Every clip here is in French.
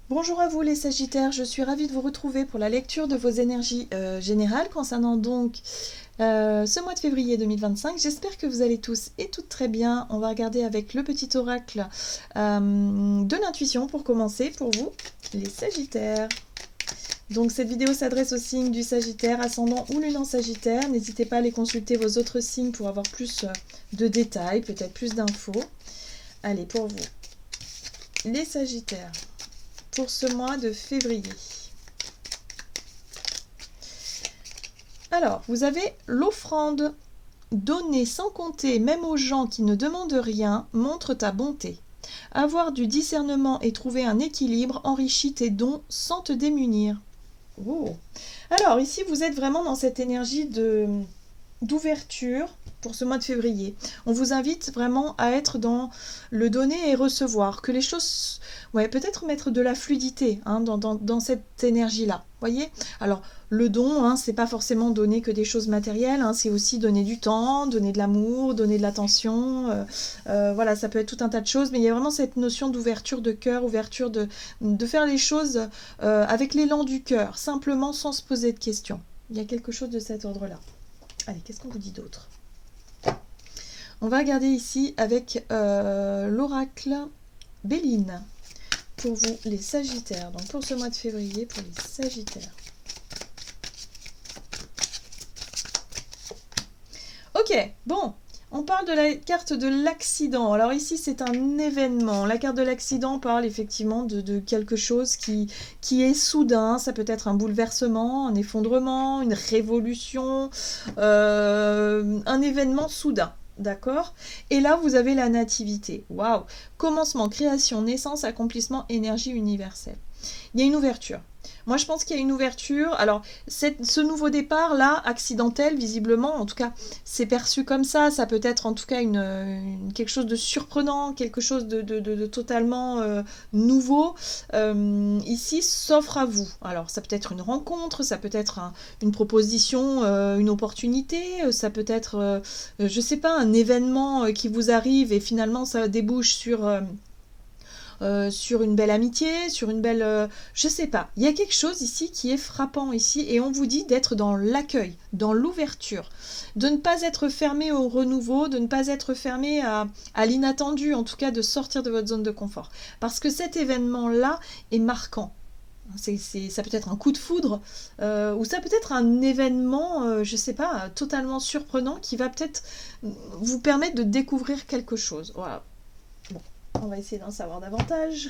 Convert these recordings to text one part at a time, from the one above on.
Bonjour à vous les Sagittaires, je suis ravie de vous retrouver pour la lecture de vos énergies générales concernant donc ce mois de février 2025. J'espère que vous allez tous et toutes très bien. On va regarder avec le petit oracle de l'intuition pour commencer pour vous les Sagittaires. Donc cette vidéo s'adresse aux signes du Sagittaire, ascendant ou lune en Sagittaire. N'hésitez pas à aller consulter vos autres signes pour avoir plus de détails, peut-être plus d'infos. Allez, pour vous, les Sagittaires, pour ce mois de février. Alors, vous avez l'offrande. Donner sans compter, même aux gens qui ne demandent rien, montre ta bonté. Avoir du discernement et trouver un équilibre enrichit tes dons sans te démunir. Oh. Alors, ici, vous êtes vraiment dans cette énergie d'ouverture pour ce mois de février. On vous invite vraiment à être dans le donner et recevoir, que les choses, ouais, peut-être mettre de la fluidité dans cette énergie-là, voyez. Alors, le don, c'est pas forcément donner que des choses matérielles, c'est aussi donner du temps, donner de l'amour, donner de l'attention, voilà, ça peut être tout un tas de choses, mais il y a vraiment cette notion d'ouverture de cœur, ouverture de faire les choses avec l'élan du cœur, simplement sans se poser de questions. Il y a quelque chose de cet ordre-là. Allez, qu'est-ce qu'on vous dit d'autre? On va regarder ici avec l'oracle Béline pour vous, les Sagittaires. Donc pour ce mois de février, pour les Sagittaires. Ok, bon, on parle de la carte de l'accident. Alors ici, c'est un événement. La carte de l'accident parle effectivement de quelque chose qui est soudain. Ça peut être un bouleversement, un effondrement, une révolution, un événement soudain. D'accord? Et là, vous avez la nativité. Waouh! Commencement, création, naissance, accomplissement, énergie universelle. Il y a une ouverture. Moi, je pense qu'il y a une ouverture. Alors, ce nouveau départ-là, accidentel, visiblement, en tout cas, c'est perçu comme ça. Ça peut être en tout cas quelque chose de surprenant, quelque chose de totalement nouveau. Ici, s'offre à vous. Alors, ça peut être une rencontre, ça peut être une proposition, une opportunité, ça peut être, je sais pas, un événement qui vous arrive et finalement, ça débouche sur une belle amitié, sur une belle... je sais pas. Il y a quelque chose ici qui est frappant ici et on vous dit d'être dans l'accueil, dans l'ouverture, de ne pas être fermé au renouveau, de ne pas être fermé à l'inattendu, en tout cas de sortir de votre zone de confort. Parce que cet événement-là est marquant. Ça peut être un coup de foudre ou ça peut être un événement, je sais pas, totalement surprenant qui va peut-être vous permettre de découvrir quelque chose. Voilà. Bon. On va essayer d'en savoir davantage.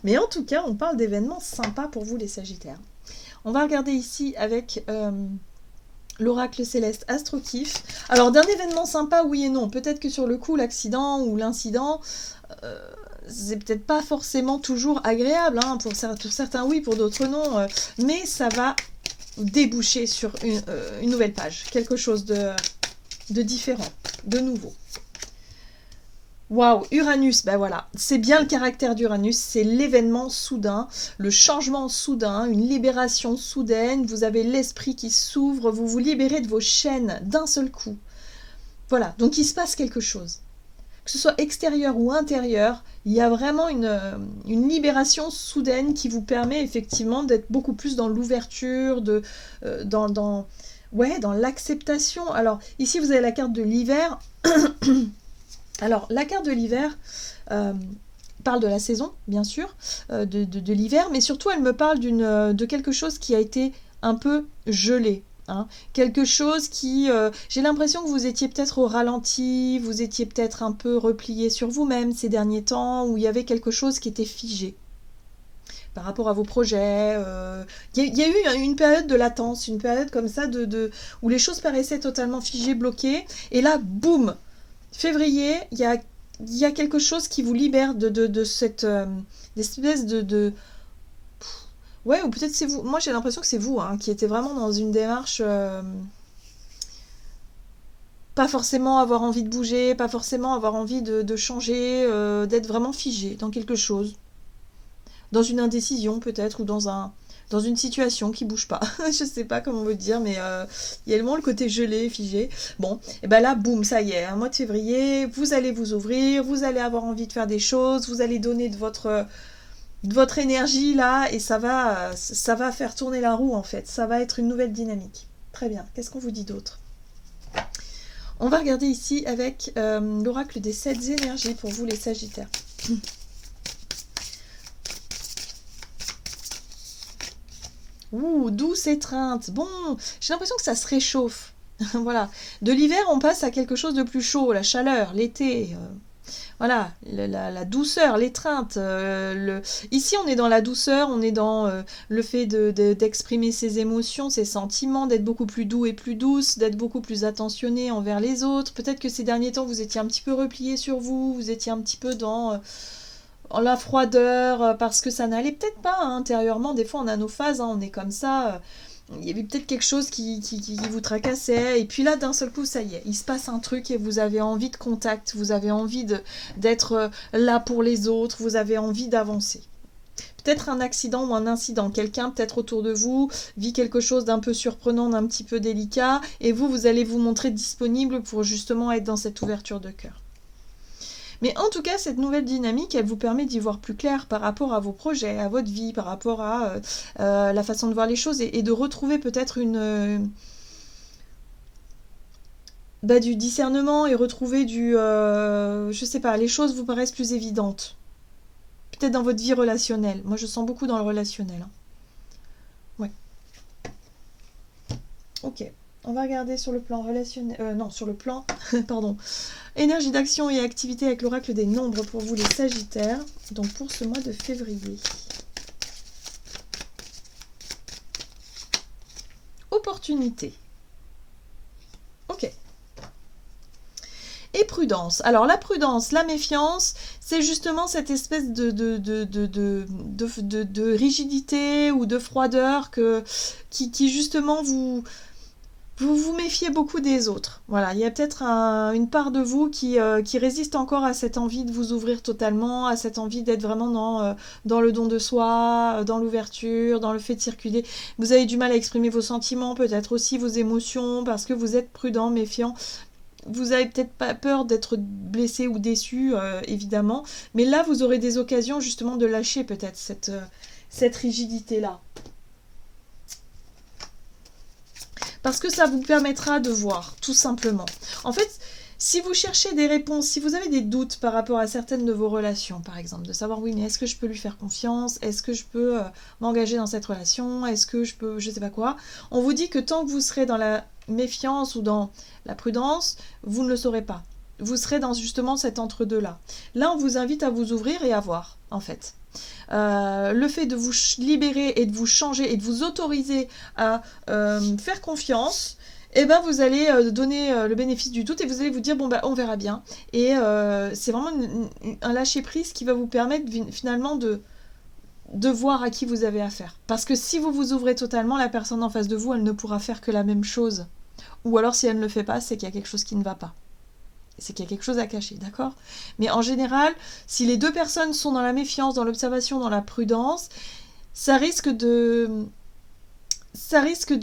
Mais en tout cas, on parle d'événements sympas pour vous les Sagittaires. On va regarder ici avec l'oracle céleste Astrokif. Alors d'un événement sympa, oui et non. Peut-être que sur le coup, l'accident ou l'incident, c'est peut-être pas forcément toujours agréable. Pour certains oui, pour d'autres non. Mais ça va déboucher sur une nouvelle page. Quelque chose de différent, de nouveau. Waouh, Uranus, ben voilà, c'est bien le caractère d'Uranus, c'est l'événement soudain, le changement soudain, une libération soudaine, vous avez l'esprit qui s'ouvre, vous vous libérez de vos chaînes d'un seul coup. Voilà, donc il se passe quelque chose. Que ce soit extérieur ou intérieur, il y a vraiment une libération soudaine qui vous permet effectivement d'être beaucoup plus dans l'ouverture, dans l'acceptation. Alors ici vous avez la carte de l'hiver. Alors, la carte de l'hiver parle de la saison, bien sûr, de l'hiver, mais surtout, elle me parle de quelque chose qui a été un peu gelé. Quelque chose qui... j'ai l'impression que vous étiez peut-être au ralenti, vous étiez peut-être un peu replié sur vous-même ces derniers temps, où il y avait quelque chose qui était figé par rapport à vos projets. Il y a eu une période de latence, une période comme ça où les choses paraissaient totalement figées, bloquées, et là, boum! Février, il y a quelque chose qui vous libère de cette espèce ouais, ou peut-être c'est vous. Moi, j'ai l'impression que c'est vous qui étiez vraiment dans une démarche pas forcément avoir envie de bouger, pas forcément avoir envie de changer, d'être vraiment figé dans quelque chose. Dans une indécision peut-être, ou dans une situation qui bouge pas. Je sais pas comment vous dire, mais il y a vraiment le côté gelé, figé. Bon, et ben là, boum, ça y est, un mois de février, vous allez vous ouvrir, vous allez avoir envie de faire des choses, vous allez donner de votre de votre énergie là, et ça va faire tourner la roue en fait. Ça va être une nouvelle dynamique. Très bien. Qu'est-ce qu'on vous dit d'autre? On va regarder ici avec l'oracle des 7 énergies pour vous les Sagittaires. Ouh, douce étreinte. Bon, j'ai l'impression que ça se réchauffe. Voilà. De l'hiver, on passe à quelque chose de plus chaud, la chaleur, l'été. Voilà, la douceur, l'étreinte. Ici, on est dans la douceur, on est dans le fait d'exprimer ses émotions, ses sentiments, d'être beaucoup plus doux et plus douce, d'être beaucoup plus attentionné envers les autres. Peut-être que ces derniers temps, vous étiez un petit peu replié sur vous, vous étiez un petit peu dans la froideur, parce que ça n'allait peut-être pas hein, intérieurement. Des fois, on a nos phases, hein, on est comme ça. Il y avait peut-être quelque chose qui vous tracassait, et puis là, d'un seul coup, ça y est, il se passe un truc et vous avez envie de contact, vous avez envie d'être là pour les autres, vous avez envie d'avancer. Peut-être un accident ou un incident, quelqu'un peut-être autour de vous vit quelque chose d'un peu surprenant, d'un petit peu délicat, et vous allez vous montrer disponible pour justement être dans cette ouverture de cœur. Mais en tout cas, cette nouvelle dynamique, elle vous permet d'y voir plus clair par rapport à vos projets, à votre vie, par rapport à la façon de voir les choses et de retrouver peut-être du discernement et retrouver je sais pas, les choses vous paraissent plus évidentes. Peut-être dans votre vie relationnelle. Moi, je sens beaucoup dans le relationnel. Hein. Ouais. Ok. On va regarder sur le plan relationnel... non, sur le plan... pardon. Énergie d'action et activité avec l'oracle des nombres pour vous les Sagittaires. Donc pour ce mois de février. Opportunité. Ok. Et prudence. Alors la prudence, la méfiance, c'est justement cette espèce de rigidité ou de froideur qui justement vous méfiez beaucoup des autres. Voilà, il y a peut-être une part de vous qui résiste encore à cette envie de vous ouvrir totalement, à cette envie d'être vraiment dans le don de soi, dans l'ouverture, dans le fait de circuler. Vous avez du mal à exprimer vos sentiments, peut-être aussi vos émotions, parce que vous êtes prudent, méfiant. Vous avez peut-être pas peur d'être blessé ou déçu, évidemment, mais là, vous aurez des occasions justement de lâcher peut-être cette rigidité-là. Parce que ça vous permettra de voir, tout simplement. En fait, si vous cherchez des réponses, si vous avez des doutes par rapport à certaines de vos relations, par exemple, de savoir, oui, mais est-ce que je peux lui faire confiance? Est-ce que je peux m'engager dans cette relation? Est-ce que je peux, je sais pas quoi? On vous dit que tant que vous serez dans la méfiance ou dans la prudence, vous ne le saurez pas. Vous serez dans justement cet entre-deux-là. Là, on vous invite à vous ouvrir et à voir, en fait. Le fait de vous libérer et de vous changer et de vous autoriser à faire confiance, et ben vous allez donner le bénéfice du doute et vous allez vous dire bon bah on verra bien. Et c'est vraiment un lâcher prise qui va vous permettre finalement de voir à qui vous avez affaire. Parce que si vous vous ouvrez totalement, la personne en face de vous, elle ne pourra faire que la même chose. Ou alors si elle ne le fait pas, c'est qu'il y a quelque chose qui ne va pas. C'est qu'il y a quelque chose à cacher, d'accord? Mais en général, si les deux personnes sont dans la méfiance, dans l'observation, dans la prudence, ça risque de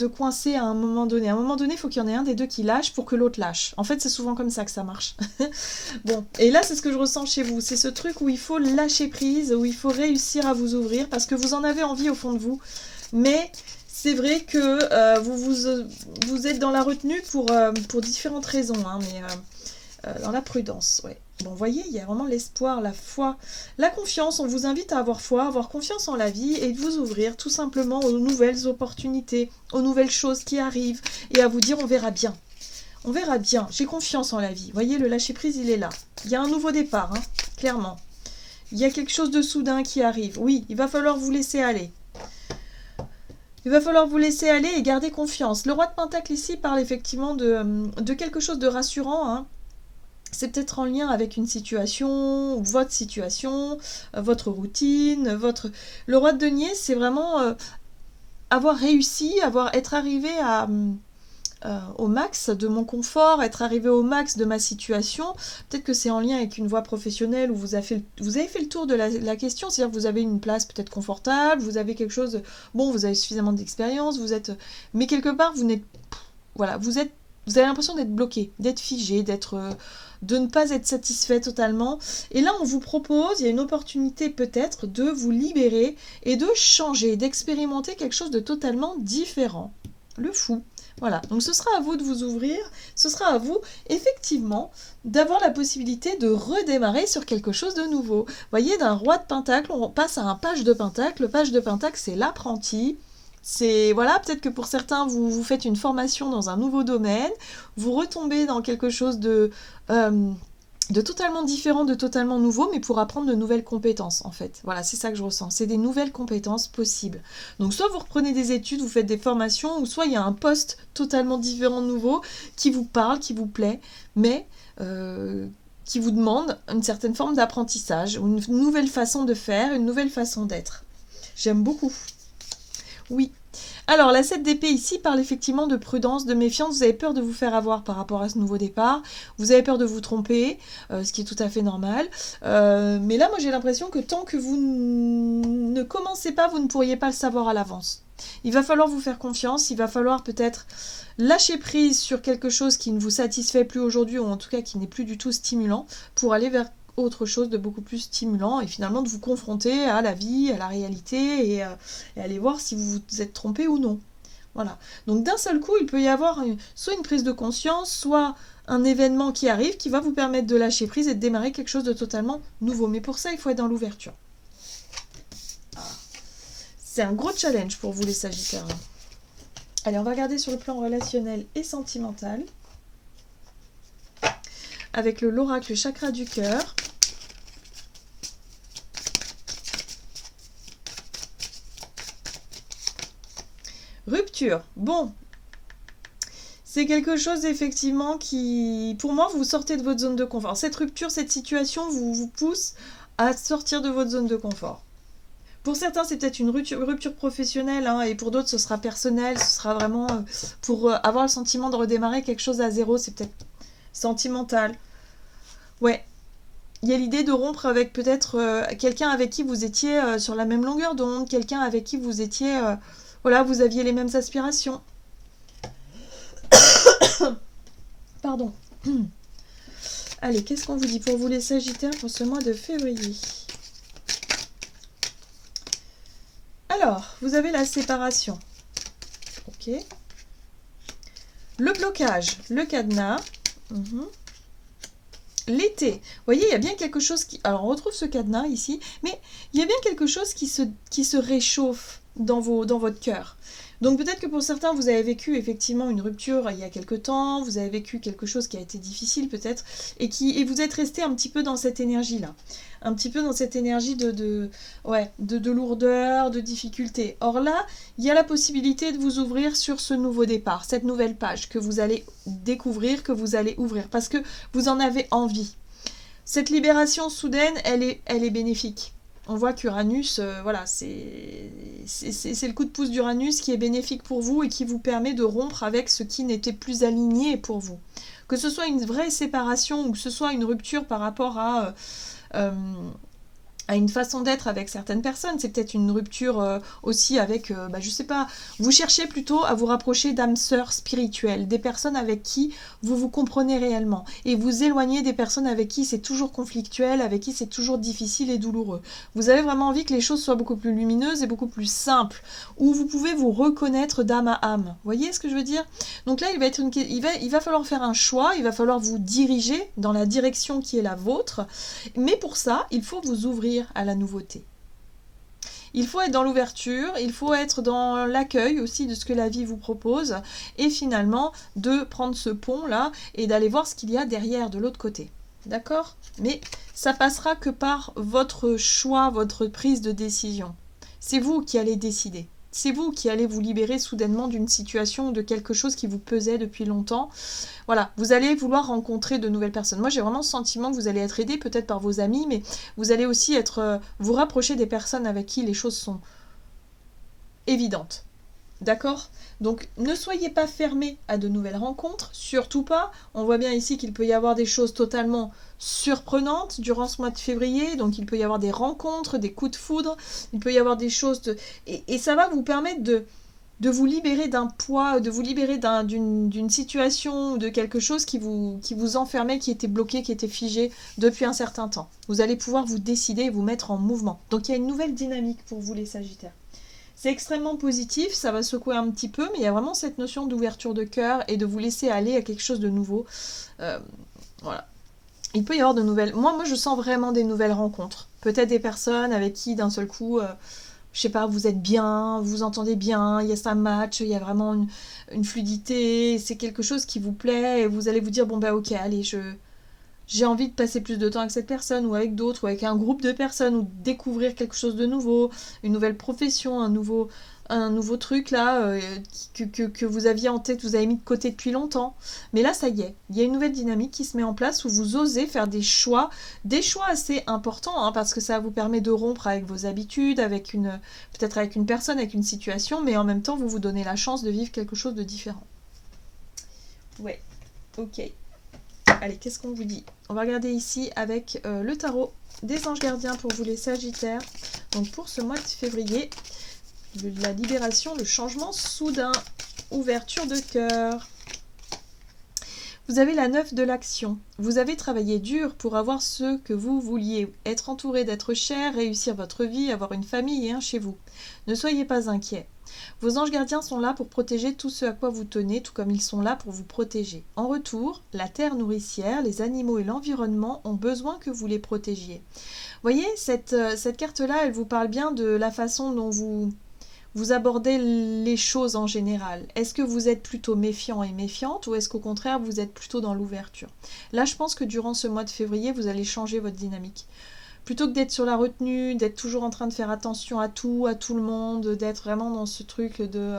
coincer à un moment donné. À un moment donné, il faut qu'il y en ait un des deux qui lâche pour que l'autre lâche. En fait, c'est souvent comme ça que ça marche. Bon, et là, c'est ce que je ressens chez vous. C'est ce truc où il faut lâcher prise, où il faut réussir à vous ouvrir, parce que vous en avez envie au fond de vous. Mais c'est vrai que vous êtes dans la retenue pour différentes raisons, hein, mais... dans la prudence, ouais. Bon, vous voyez, il y a vraiment l'espoir, la foi, la confiance. On vous invite à avoir foi, avoir confiance en la vie et de vous ouvrir tout simplement aux nouvelles opportunités, aux nouvelles choses qui arrivent et à vous dire on verra bien. On verra bien, j'ai confiance en la vie. Vous voyez, le lâcher-prise, il est là. Il y a un nouveau départ, hein, clairement. Il y a quelque chose de soudain qui arrive. Oui, il va falloir vous laisser aller. Il va falloir vous laisser aller et garder confiance. Le roi de Pentacle ici parle effectivement de quelque chose de rassurant, hein. C'est peut-être en lien avec une situation, votre situation, votre routine, Le roi de denier, c'est vraiment avoir réussi, être arrivé au max de mon confort, être arrivé au max de ma situation. Peut-être que c'est en lien avec une voie professionnelle où vous avez fait le tour de la question, c'est-à-dire que vous avez une place peut-être confortable, vous avez quelque chose... Bon, vous avez suffisamment d'expérience, mais quelque part, vous n'êtes... Voilà, vous êtes vous avez l'impression d'être bloqué, d'être figé, de ne pas être satisfait totalement. Et là, on vous propose, il y a une opportunité peut-être de vous libérer et de changer, d'expérimenter quelque chose de totalement différent. Le fou. Voilà, donc ce sera à vous de vous ouvrir, ce sera à vous, effectivement, d'avoir la possibilité de redémarrer sur quelque chose de nouveau. Vous voyez, d'un roi de pentacle, on passe à un page de pentacle. Le page de pentacle, c'est l'apprenti. C'est, voilà, peut-être que pour certains, vous faites une formation dans un nouveau domaine, vous retombez dans quelque chose de totalement différent, de totalement nouveau, mais pour apprendre de nouvelles compétences, en fait. Voilà, c'est ça que je ressens. C'est des nouvelles compétences possibles. Donc, soit vous reprenez des études, vous faites des formations, ou soit il y a un poste totalement différent, nouveau, qui vous parle, qui vous plaît, mais qui vous demande une certaine forme d'apprentissage, une nouvelle façon de faire, une nouvelle façon d'être. J'aime beaucoup. Oui. Alors, la 7 d'épée ici parle effectivement de prudence, de méfiance. Vous avez peur de vous faire avoir par rapport à ce nouveau départ. Vous avez peur de vous tromper, ce qui est tout à fait normal. Mais là, moi, j'ai l'impression que tant que vous ne commencez pas, vous ne pourriez pas le savoir à l'avance. Il va falloir vous faire confiance. Il va falloir peut-être lâcher prise sur quelque chose qui ne vous satisfait plus aujourd'hui, ou en tout cas qui n'est plus du tout stimulant, pour aller vers autre chose de beaucoup plus stimulant et finalement de vous confronter à la vie, à la réalité et aller voir si vous vous êtes trompé ou non. Voilà. Donc d'un seul coup, il peut y avoir soit une prise de conscience, soit un événement qui arrive qui va vous permettre de lâcher prise et de démarrer quelque chose de totalement nouveau. Mais pour ça, il faut être dans l'ouverture. C'est un gros challenge pour vous les Sagittaires. Allez, on va regarder sur le plan relationnel et sentimental. Avec l'oracle chakra du cœur. Rupture. Bon. C'est quelque chose effectivement qui, pour moi, vous sortez de votre zone de confort. Cette rupture, cette situation vous pousse à sortir de votre zone de confort. Pour certains, c'est peut-être une rupture professionnelle, hein, et pour d'autres, ce sera personnel, ce sera vraiment pour avoir le sentiment de redémarrer quelque chose à zéro, c'est peut-être sentimental. Ouais, il y a l'idée de rompre avec peut-être quelqu'un avec qui vous étiez sur la même longueur d'onde, quelqu'un avec qui vous étiez, voilà, vous aviez les mêmes aspirations. Pardon. Allez, qu'est-ce qu'on vous dit pour vous les Sagittaires pour ce mois de février? Alors, vous avez la séparation. Ok. Le blocage, le cadenas. L'été. Vous voyez, il y a bien quelque chose qui... Alors, on retrouve ce cadenas ici, mais il y a bien quelque chose qui se réchauffe dans votre cœur. Donc, peut-être que pour certains, vous avez vécu effectivement une rupture il y a quelque temps, vous avez vécu quelque chose qui a été difficile peut-être, et vous êtes resté un petit peu dans cette énergie-là. Un petit peu dans cette énergie de lourdeur, de difficulté. Or là, il y a la possibilité de vous ouvrir sur ce nouveau départ, cette nouvelle page que vous allez découvrir, que vous allez ouvrir, parce que vous en avez envie. Cette libération soudaine, elle est bénéfique. On voit qu'Uranus, voilà, c'est le coup de pouce d'Uranus qui est bénéfique pour vous et qui vous permet de rompre avec ce qui n'était plus aligné pour vous. Que ce soit une vraie séparation ou que ce soit une rupture par rapport à une façon d'être avec certaines personnes, c'est peut-être une rupture aussi avec, je sais pas, vous cherchez plutôt à vous rapprocher d'âmes sœurs spirituelles, des personnes avec qui vous vous comprenez réellement, et vous éloignez des personnes avec qui c'est toujours conflictuel, avec qui c'est toujours difficile et douloureux. Vous avez vraiment envie que les choses soient beaucoup plus lumineuses et beaucoup plus simples, où vous pouvez vous reconnaître d'âme à âme. Vous voyez ce que je veux dire? Donc là, il va falloir faire un choix, il va falloir vous diriger dans la direction qui est la vôtre, mais pour ça, il faut vous ouvrir à la nouveauté. Il faut être dans l'ouverture, il faut être dans l'accueil aussi de ce que la vie vous propose et finalement de prendre ce pont-là et d'aller voir ce qu'il y a derrière de l'autre côté. D'accord? Mais ça passera que par votre choix, votre prise de décision. C'est vous qui allez décider. C'est vous qui allez vous libérer soudainement d'une situation ou de quelque chose qui vous pesait depuis longtemps. Voilà, vous allez vouloir rencontrer de nouvelles personnes. Moi, j'ai vraiment le sentiment que vous allez être aidé peut-être par vos amis, mais vous allez aussi vous rapprocher des personnes avec qui les choses sont évidentes. D'accord? Donc, ne soyez pas fermés à de nouvelles rencontres, surtout pas. On voit bien ici qu'il peut y avoir des choses totalement surprenantes durant ce mois de février. Donc, il peut y avoir des rencontres, des coups de foudre. Il peut y avoir des choses... Et ça va vous permettre de vous libérer d'un poids, de vous libérer d'une situation ou de quelque chose qui vous enfermait, qui était bloqué, qui était figé depuis un certain temps. Vous allez pouvoir vous décider et vous mettre en mouvement. Donc il y a une nouvelle dynamique pour vous les Sagittaires. C'est extrêmement positif, ça va secouer un petit peu, mais il y a vraiment cette notion d'ouverture de cœur et de vous laisser aller à quelque chose de nouveau. Voilà. Il peut y avoir de nouvelles... Moi, je sens vraiment des nouvelles rencontres. Peut-être des personnes avec qui, d'un seul coup... je sais pas, vous êtes bien, vous vous entendez bien, il y a ça match, il y a vraiment une fluidité, c'est quelque chose qui vous plaît, et vous allez vous dire, bon bah ok, allez, j'ai envie de passer plus de temps avec cette personne, ou avec d'autres, ou avec un groupe de personnes, ou découvrir quelque chose de nouveau, une nouvelle profession, un nouveau truc là, que vous aviez en tête, vous avez mis de côté depuis longtemps. Mais là, ça y est, il y a une nouvelle dynamique qui se met en place où vous osez faire des choix assez importants, hein, parce que ça vous permet de rompre avec vos habitudes, peut-être avec une personne, avec une situation, mais en même temps, vous vous donnez la chance de vivre quelque chose de différent. Ouais, ok. Allez, qu'est-ce qu'on vous dit? On va regarder ici avec le tarot des anges gardiens pour vous les Sagittaires. Donc pour ce mois de février, la libération, le changement soudain, ouverture de cœur. Vous avez la 9 de l'action. Vous avez travaillé dur pour avoir ce que vous vouliez. Être entouré d'êtres chers, réussir votre vie, avoir une famille et un chez vous. Ne soyez pas inquiets. Vos anges gardiens sont là pour protéger tout ce à quoi vous tenez, tout comme ils sont là pour vous protéger. En retour, la terre nourricière, les animaux et l'environnement ont besoin que vous les protégiez. Vous voyez, cette carte-là, elle vous parle bien de la façon dont vous abordez les choses en général. Est-ce que vous êtes plutôt méfiant et méfiante ou est-ce qu'au contraire vous êtes plutôt dans l'ouverture? Là, je pense que durant ce mois de février, vous allez changer votre dynamique. Plutôt que d'être sur la retenue, d'être toujours en train de faire attention à tout le monde, d'être vraiment dans ce truc de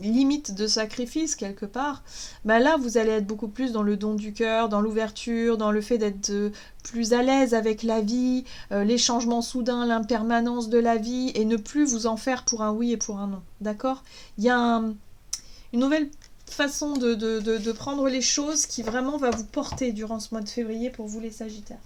limite de sacrifice quelque part, bah là vous allez être beaucoup plus dans le don du cœur, dans l'ouverture, dans le fait d'être plus à l'aise avec la vie, les changements soudains, l'impermanence de la vie, et ne plus vous en faire pour un oui et pour un non, d'accord? Il y a une nouvelle façon de prendre les choses qui vraiment va vous porter durant ce mois de février pour vous les Sagittaires.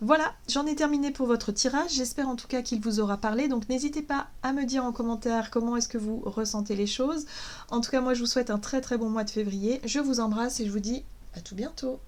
Voilà, j'en ai terminé pour votre tirage, j'espère en tout cas qu'il vous aura parlé, donc n'hésitez pas à me dire en commentaire comment est-ce que vous ressentez les choses. En tout cas, moi je vous souhaite un très très bon mois de février, je vous embrasse et je vous dis à tout bientôt.